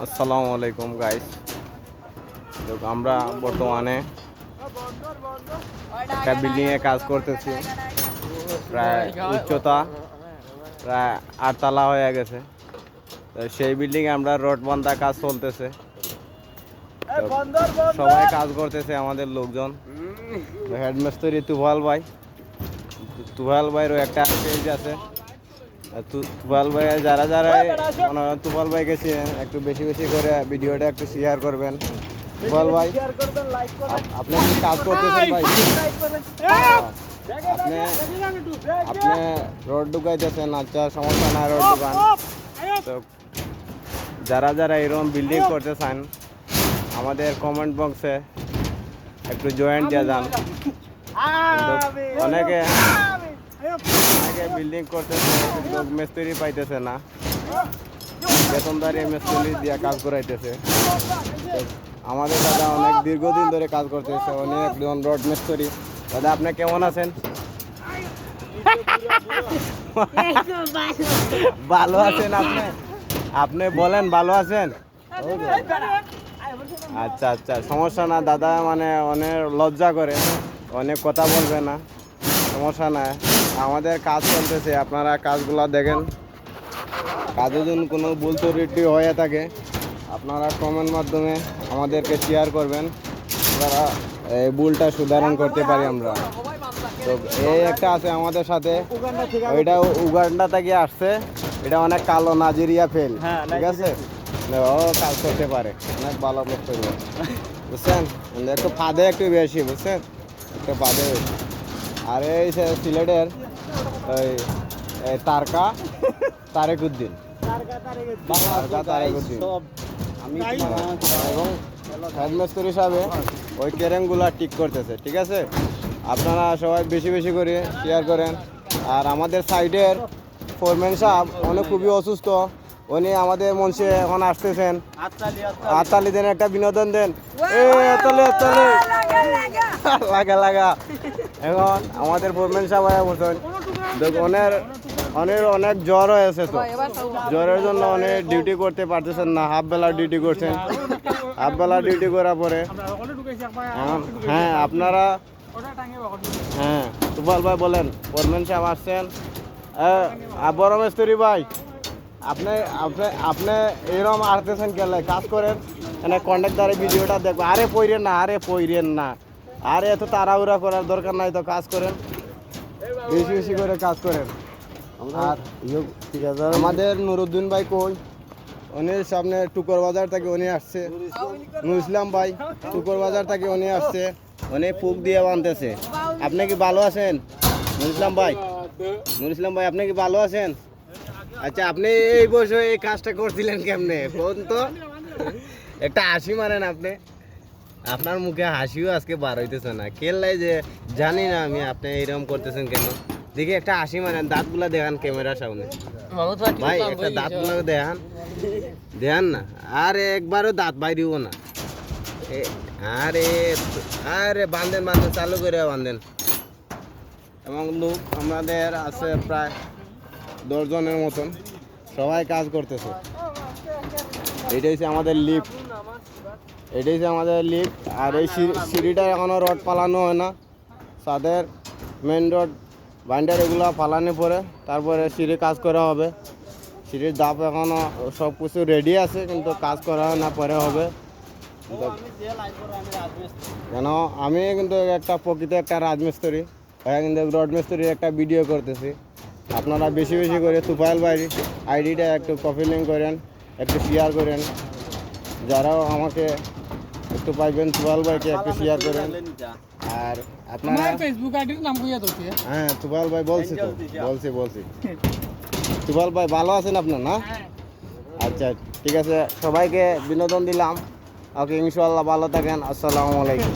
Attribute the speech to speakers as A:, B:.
A: আসসালামু আলাইকুম গাইস। আমরা বর্তমানে একটা বিল্ডিংয়ে কাজ করতেছি। প্রায় উচ্চতা প্রায় 8 তলা হয়ে গেছে। তো সেই বিল্ডিংয়ে আমরা রড বান্ধা কাজ চলতেছে। সবাই কাজ করতেছে আমাদের লোকজন। হেডমিস্ত্রি তুফাল ভাইয়েরও একটা পেজ আছে। তুফাল ভাই যারা তুফাল ভাই গেছে একটু বেশি বেশি করে ভিডিওটা একটু শেয়ার করবেন। তুফাল ভাই আপনি কি কাজ করতেছেন ভাই? আপনি রড ঢুকাইতেছেন, আচ্ছা সমস্যা না, রড ঢুকান। তো যারা এরকম বিল্ডিং করতে চান আমাদের কমেন্ট বক্সে একটু জয়েন্ট দিয়ে যান। অনেকে বিল্ডিং করতেছে, লোক মিস্ত্রি পাইতেছে না, বেতনদারি মিস্ত্রি দিয়ে কাজ করাইতেছে। আমাদের দাদা অনেক দীর্ঘদিন ধরে কাজ করতেছে, উনি একজন রড মিস্ত্রি। দাদা আপনি কেমন আছেন? ভালো আছেন আপনি বলেন ভালো আছেন? আচ্ছা আচ্ছা, সমস্যা না দাদা, মানে অনেক লজ্জা করে, অনেক কথা বলবে না, সমস্যা নাই। আমাদের কাজ চলতেছে, আপনারা কাজগুলো দেখেন। কাজে যদি কোনো ভুল ত্রুটি হয়ে থাকে আপনারা কমেন্ট মাধ্যমে আমাদেরকে শেয়ার করবেন, আপনারা এই ভুলটা সুধারণ করতে পারি আমরা। তো এই একটা আছে আমাদের সাথে, ওইটা উগান্ডা থেকে আসছে, এটা অনেক কালো নাইজেরিয়া ফেল, ঠিক আছে, ও কাজ করতে পারে, অনেক ভালো করতে পারে, বুঝছেন? একটু ফাঁদে একটু বেশি, বুঝছেন, একটু ফাঁদে বেশি। আর এই সিলেটের ওই তারেকুদ্দিন এবং হেডমিস্ত্রি হিসাবে ওই কেরেংগুলা ঠিক করতেছে, ঠিক আছে। আপনারা সবাই বেশি বেশি করে শেয়ার করেন। আর আমাদের সাইডের ফোরম্যান সাহেব অনেক খুবই অসুস্থ, উনি আমাদের মঞ্চে এখন আসতেছেন। হাততালি দেন, একটা বিনোদন দেন, লাগা। এখন আমাদের ফোরম্যান সাহেব বলছেন অনেক জ্বর হয়েছে, তো জ্বরের জন্য অনেক ডিউটি করতে পারতেছেন না, হাফ বেলা ডিউটি করছেন। হাফ বেলা ডিউটি করার পরে হ্যাঁ আপনারা তুফাল ভাই বলেন, ফোরম্যান সাহেব আসছেন। বড় মিস্ত্রি ভাই আপনি এরকম আসতেছেন গেলে কাজ করেন, মানে কন্ট্রাক্টরের ভিডিওটা দেখবো। আরে পইরেন না, আরে এত তাড়াহুড়া করার দরকার নাই, তো কাজ করেন, বেশি বেশি করে কাজ করেন। আর ঠিক আছে, আমাদের নুরুদ্দিন ভাই কই, উনি সামনে টুকর বাজার থেকে উনি আসছে। নুর ইসলাম ভাই টুকর বাজার থেকে উনি আসছে, উনি ফুক দিয়ে বানতেছে। আপনি কি ভালো আছেন নুর ইসলাম ভাই? আপনি কি ভালো আছেন? আচ্ছা, আপনি এই বয়সে এই কাজটা করছিলেন কেমনে কোন তো? একটা হাসি মারেন আপনি, আপনার মুখে হাসিও আজকে বার হইতেছে না, কেল্লাই যে জানি না আমি, আপনি এইরকম করতেছেন কেন? দেখি একটা হাসি মারেন, দাঁতগুলা দেখান ক্যামেরার সামনে ভাই, একটা দাঁতগুলো দেখান না। আরে একবারও দাঁত বাইরিব না, আরে বান্ধেন চালু করে বান্ধেন। এবং লোক আমাদের আছে প্রায় 10 জনের মতন, সবাই কাজ করতেছে। এইটা হচ্ছে আমাদের লিফট, আর এই সিঁড়িটা এখনও রড পালানো হয় না, তাদের মেন রড বাইন্ডার এগুলো পালানো পরে তারপরে সিঁড়ি কাজ করা হবে। সিঁড়ির ধাপ এখনও সব কিছু রেডি আছে, কিন্তু কাজ করা না পরে হবে। কেন আমি কিন্তু প্রকৃত একটা রাজমিস্ত্রি, কিন্তু রড মিস্ত্রির একটা ভিডিও করতেছি। আপনারা বেশি বেশি করে তুফাইল ভাই আইডিটা একটু কপি লিঙ্ক করেন, একটু শেয়ার করেন। যারাও আমাকে একটু পাইবেন, তুফাইল ভাইকে একটু শেয়ার করেন। আর আপনারা ফেসবুক আইডির নাম কইয়া দাও। হ্যাঁ তুফাইল ভাই বলছি তুফাইল ভাই ভালো আছেন আপনার না? আচ্ছা ঠিক আছে, সবাইকে বিনোদন দিলাম। ওকে, ইনশাআল্লাহ ভালো থাকেন। আসসালামু আলাইকুম।